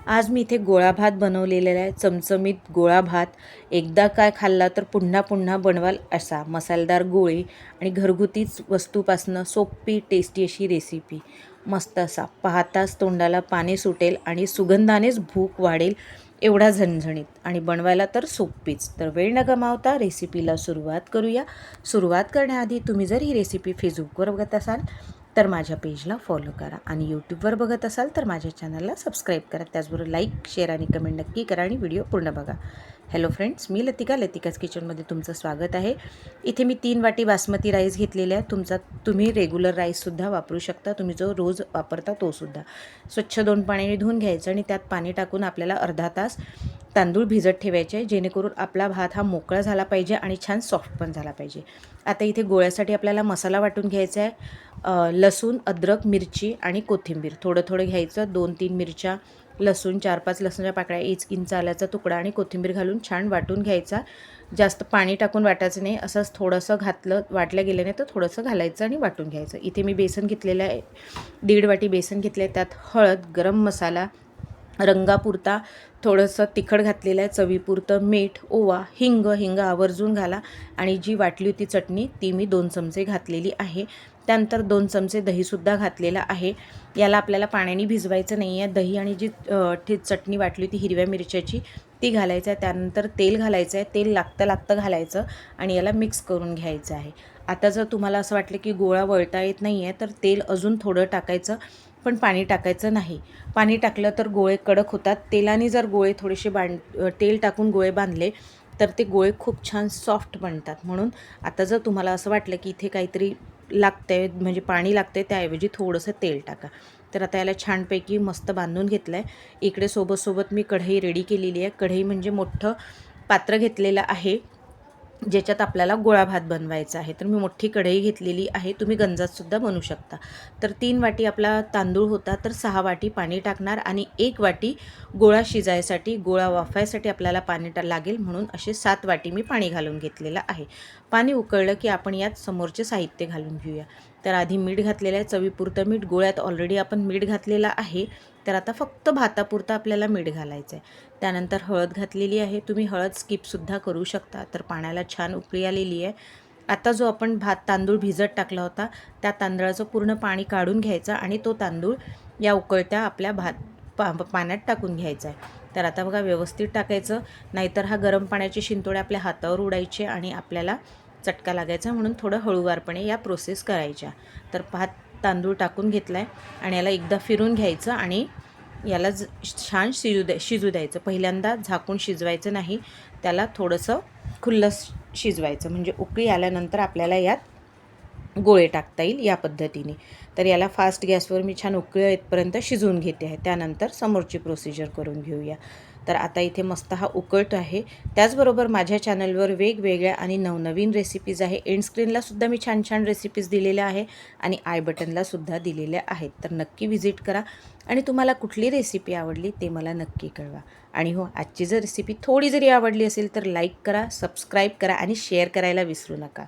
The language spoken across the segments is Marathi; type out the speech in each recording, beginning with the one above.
आज मी इथे गोळा भात बनवलेला आहे. चमचमीत गोळा भात. एकदा काय खाल्ला तर पुन्हा पुन्हा बनवाल असा मसालेदार गोळी आणि घरगुतीच वस्तूपासनं सोपी टेस्टी अशी रेसिपी. मस्त असा पाहताच तोंडाला पाणी सुटेल आणि सुगंधानेच भूक वाढेल एवढा झणझणीत आणि बनवायला तर सोपीच. तर वेळ न गमावता रेसिपीला सुरुवात करूया. सुरुवात करण्याआधी तुम्ही जर ही रेसिपी फेसबुकवर बघत असाल तर माझ्या पेजला फॉलो करा आणि यूट्यूबवर बघत असाल तर माझ्या चॅनलला सबस्क्राईब करा. त्याचबरोबर लाईक, शेअर आणि कमेंट नक्की करा आणि व्हिडिओ पूर्ण बघा. हॅलो फ्रेंड्स, मी लतिकाच किचनमध्ये तुमचं स्वागत आहे. इथे मी 3 वाटी बासमती राईस घेतलेले आहे. तुम्ही रेग्युलर राईससुद्धा वापरू शकता. तुम्ही जो रोज वापरता तोसुद्धा. स्वच्छ 2 पाण्याने धुवून घ्यायचं आणि त्यात पाणी टाकून आपल्याला अर्धा तास तांदूळ भिजत ठेवायचे आहे, जेणेकरून आपला भात हा मोकळा झाला पाहिजे आणि छान सॉफ्ट पण झाला पाहिजे. आता इथे गोळ्यासाठी आपल्याला मसाला वाटून घ्यायचा आहे. लसूण, अद्रक, मिरची आणि कोथिंबीर थोडं थोडं घ्यायचं. 2-3 मिरच्या, लसूण, 4-5 लसणाच्या पाकळ्या, 1 इंच आल्याचा तुकडा आणि कोथिंबीर घालून छान वाटून घ्यायचा. जास्त पाणी टाकून वाटायचं नाही, असंच थोडंसं वाटलं गेलं नाही तर थोडंसं घालायचं आणि वाटून घ्यायचं. इथे मी बेसन घेतलेलं आहे. 1.5 वाटी बेसन घेतलं आहे. त्यात हळद, गरम मसाला, रंगापुरता थोडंसं तिखट घातलेलं आहे, चवीपुरतं मीठ, ओवा, हिंग आवर्जून घाला आणि जी वाटली होती चटणी ती मी 2 चमचे घातलेली आहे. त्यानंतर 2 चमचे दहीसुद्धा घातलेलं आहे. याला आपल्याला पाण्याने भिजवायचं नाही आहे. दही आणि जी चटणी वाटली होती हिरव्या मिरच्याची ती घालायचं आहे. त्यानंतर तेल घालायचं आहे. तेल लागतं घालायचं आणि याला मिक्स करून घ्यायचं आहे. आता जर तुम्हाला असं वाटलं की गोळा वळता येत नाही आहे तर तेल अजून थोडं टाकायचं, पण पाणी टाकायचं नाही. पाणी टाकलं तर गोळे कडक होतात. तेलाने जर गोळे थोडेसे तेल टाकून गोळे बांधले तर ते गोळे खूप छान सॉफ्ट बनतात. म्हणून आता जर तुम्हाला असं वाटलं की इथे काहीतरी लागतंय म्हणजे पाणी लागतंय, त्याऐवजी थोडंसं तेल टाका. तर आता याला छानपैकी मस्त बांधून घेतलं आहे. इकडे सोबत मी कढई रेडी केलेली आहे. कढई म्हणजे मोठं पात्र घेतलेलं आहे, ज्याच्यात आपल्याला गोळा भात बनवायचा आहे. तर मी मोठी कढई घेतलेली आहे. तुम्ही गंजातसुद्धा बनवू शकता. तर 3 वाटी आपला तांदूळ होता तर 6 वाटी पाणी टाकणार आणि 1 वाटी गोळा शिजायसाठी, गोळा वाफायसाठी आपल्याला पाणी लागेल, म्हणून असे 7 वाटी मी पाणी घालून घेतलेलं आहे. पाणी उकळलं की आपण यात समोरचे साहित्य घालून घेऊया. तर आधी मीठ घातलेलं आहे, चवीपुरतं मीठ. गोळ्यात ऑलरेडी आपण मीठ घातलेलं आहे, तर आता फक्त भातापुरतं आपल्याला मीठ घालायचं आहे. त्यानंतर हळद घातलेली आहे. तुम्ही हळद स्किपसुद्धा करू शकता. तर पाण्याला छान उकळी आलेली आहे. आता जो आपण तांदूळ भिजत टाकला होता त्या तांदळाचं पूर्ण पाणी काढून घ्यायचं आणि तो तांदूळ या उकळत्या आपल्या पाण्यात टाकून घ्यायचा आहे. तर आता बघा व्यवस्थित टाकायचं, नाहीतर हा गरम पाण्याचे शिंतोडे आपल्या हातावर उडायचे आणि आपल्याला चटका लागायचा. म्हणून थोडं हळूवारपणे या प्रोसेस करायच्या. तर तांदूळ टाकून घेतला आहे आणि याला एकदा फिरून घ्यायचं आणि याला छान शिजू द्यायचं. पहिल्यांदा झाकून शिजवायचं नाही, त्याला थोडंसं खुल्लं शिजवायचं. म्हणजे उकळी आल्यानंतर आपल्याला यात गोळे टाकता येईल या पद्धतीने. तर याला फास्ट गॅसवर मी छान उकळी येतपर्यंत शिजवून घेते आहे. त्यानंतर समोरची प्रोसिजर करून घेऊया. तर आता इथे मस्त हा उकळतो आहे. त्याचबरोबर माझ्या चॅनलवर वेगवेगळ्या आणि नवनवीन रेसिपीज आहे. एंड स्क्रीनलासुद्धा मी छान छान रेसिपीज दिलेल्या आहे आणि आय बटनलासुद्धा दिलेल्या आहेत. तर नक्की व्हिजिट करा आणि तुम्हाला कुठली रेसिपी आवडली ते मला नक्की कळवा. आणि हो, आजची जर रेसिपी थोडी जरी आवडली असेल तर लाईक करा, सबस्क्राईब करा आणि शेअर करायला विसरू नका.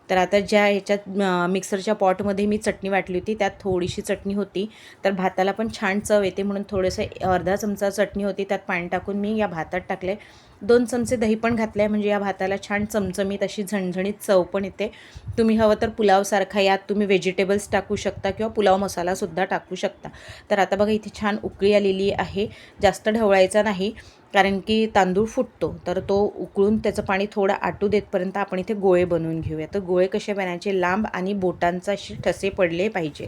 तर आता ज्या ह्याच्यात मिक्सरच्या पॉटमध्ये मी चटणी वाटली होती त्यात थोडीशी चटणी होती, तर भाताला पण छान चव येते म्हणून थोडंसं अर्धा चमचा चटणी होती त्यात पाणी टाकून मी या भातात टाकले. 2 चमचे दही पण घातले आहे, म्हणजे या भाताला छान चमचमीत अशी झणझणीत चव पण येते. तुम्ही हवं तर पुलावसारखा यात तुम्ही व्हेजिटेबल्स टाकू शकता किंवा पुलाव मसालासुद्धा टाकू शकता. तर आता बघा इथे छान उकळी आलेली आहे. जास्त ढवळायचा नाही, कारण की तांदूळ फुटतो. तर तो उकळून त्याचं पाणी थोडं आटू देतपर्यंत आपण इथे गोळे बनवून घेऊया. तर गोळे कसे बनायचे, लांब आणि बोटांचा असे ठसे पडले पाहिजे.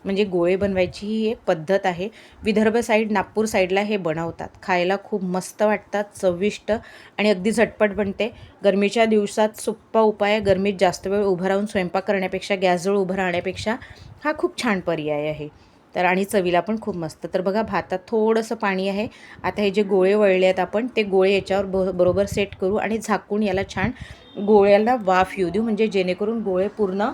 म्हणजे गोळे बनवायची ही एक पद्धत आहे. विदर्भ साईड, नागपूर साईडला हे बनवतात. खायला खूप मस्त वाटतात, चविष्ट आणि अगदी झटपट बनते. गरमीच्या दिवसात सोप्पा उपाय आहे. गरमीत जास्त वेळ उभं राहून स्वयंपाक करण्यापेक्षा, गॅसजवळ उभं राहण्यापेक्षा हा खूप छान पर्याय आहे. तर आणि चवीला पण खूप मस्त. तर बघा भातात थोडंसं पाणी आहे. आता हे जे गोळे वळले आहेत आपण ते गोळे याच्यावर बरोबर सेट करू आणि झाकून याला छान गोळ्याला वाफ येऊ देऊ, म्हणजे जेणेकरून गोळे पूर्ण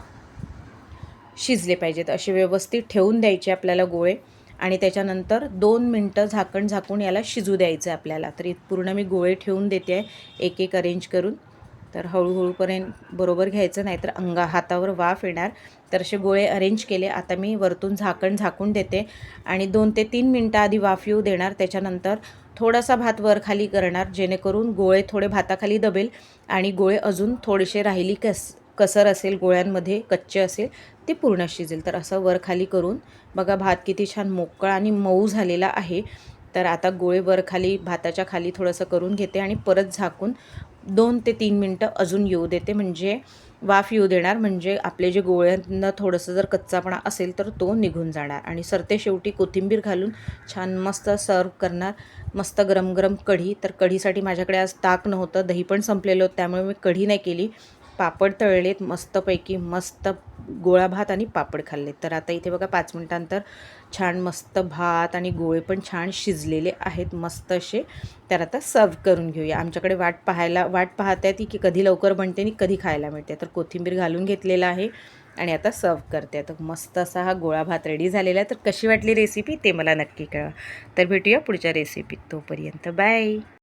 शिजले पाहिजेत. असे व्यवस्थित ठेवून द्यायचे आपल्याला गोळे आणि त्याच्यानंतर 2 मिनटं झाकून याला शिजू द्यायचं आहे आपल्याला. तर पूर्ण मी गोळे ठेवून देते आहे एक एक अरेंज करून. तर हळूहळूपर्यंत बरोबर घ्यायचं, नाही तर हातावर वाफ येणार. तर असे गोळे अरेंज केले. आता मी वरतून झाकून देते आणि 2 ते 3 मिनटं आधी वाफ येऊ देणार. त्याच्यानंतर थोडासा भात वर खाली करणार, जेणेकरून गोळे थोडे भाताखाली दबेल आणि गोळे अजून थोडेसे राहिली कसर असेल गोळ्यांमध्ये, कच्चे असेल ते पूर्ण शिजेल. तर असं वर खाली करून बघा भात किती छान मोकळा आणि मऊ झालेला आहे. तर आता गोळे वर खाली भाताच्या खाली थोडंसं करून घेते आणि परत झाकून 2 ते 3 मिनटं अजून येऊ देते, म्हणजे वाफ येऊ देणार. म्हणजे आपले जे गोळ्यांना थोडंसं जर कच्चापणा असेल तर तो निघून जाणार. आणि सरते शेवटी कोथिंबीर घालून छान मस्त सर्व करणार. मस्त गरम गरम कढी. तर कढीसाठी माझ्याकडे आज ताक नव्हतं, दही पण संपलेलं होतं, त्यामुळे मी कढी नाही केली. पापड तळलेत मस्तपैकी, मस्त गोळा भात आणि पापड खाल्लेत. तर आता इथे बघा 5 मिनिटांनंतर छान मस्त भात आणि गोळे पण छान शिजलेले आहेत मस्त असे. तर आता सर्व करून घेऊया. आमच्याकडे वाट पाहत आहे ती की कधी लवकर बनते आणि कधी खायला मिळते. तर कोथिंबीर घालून घेतलेला आहे आणि आता सर्व करते. तर मस्त असा हा गोळा भात रेडी झालेला आहे. तर कशी वाटली रेसिपी ते मला नक्की कळवा. तर भेटूया पुढच्या रेसिपीत. तोपर्यंत बाय.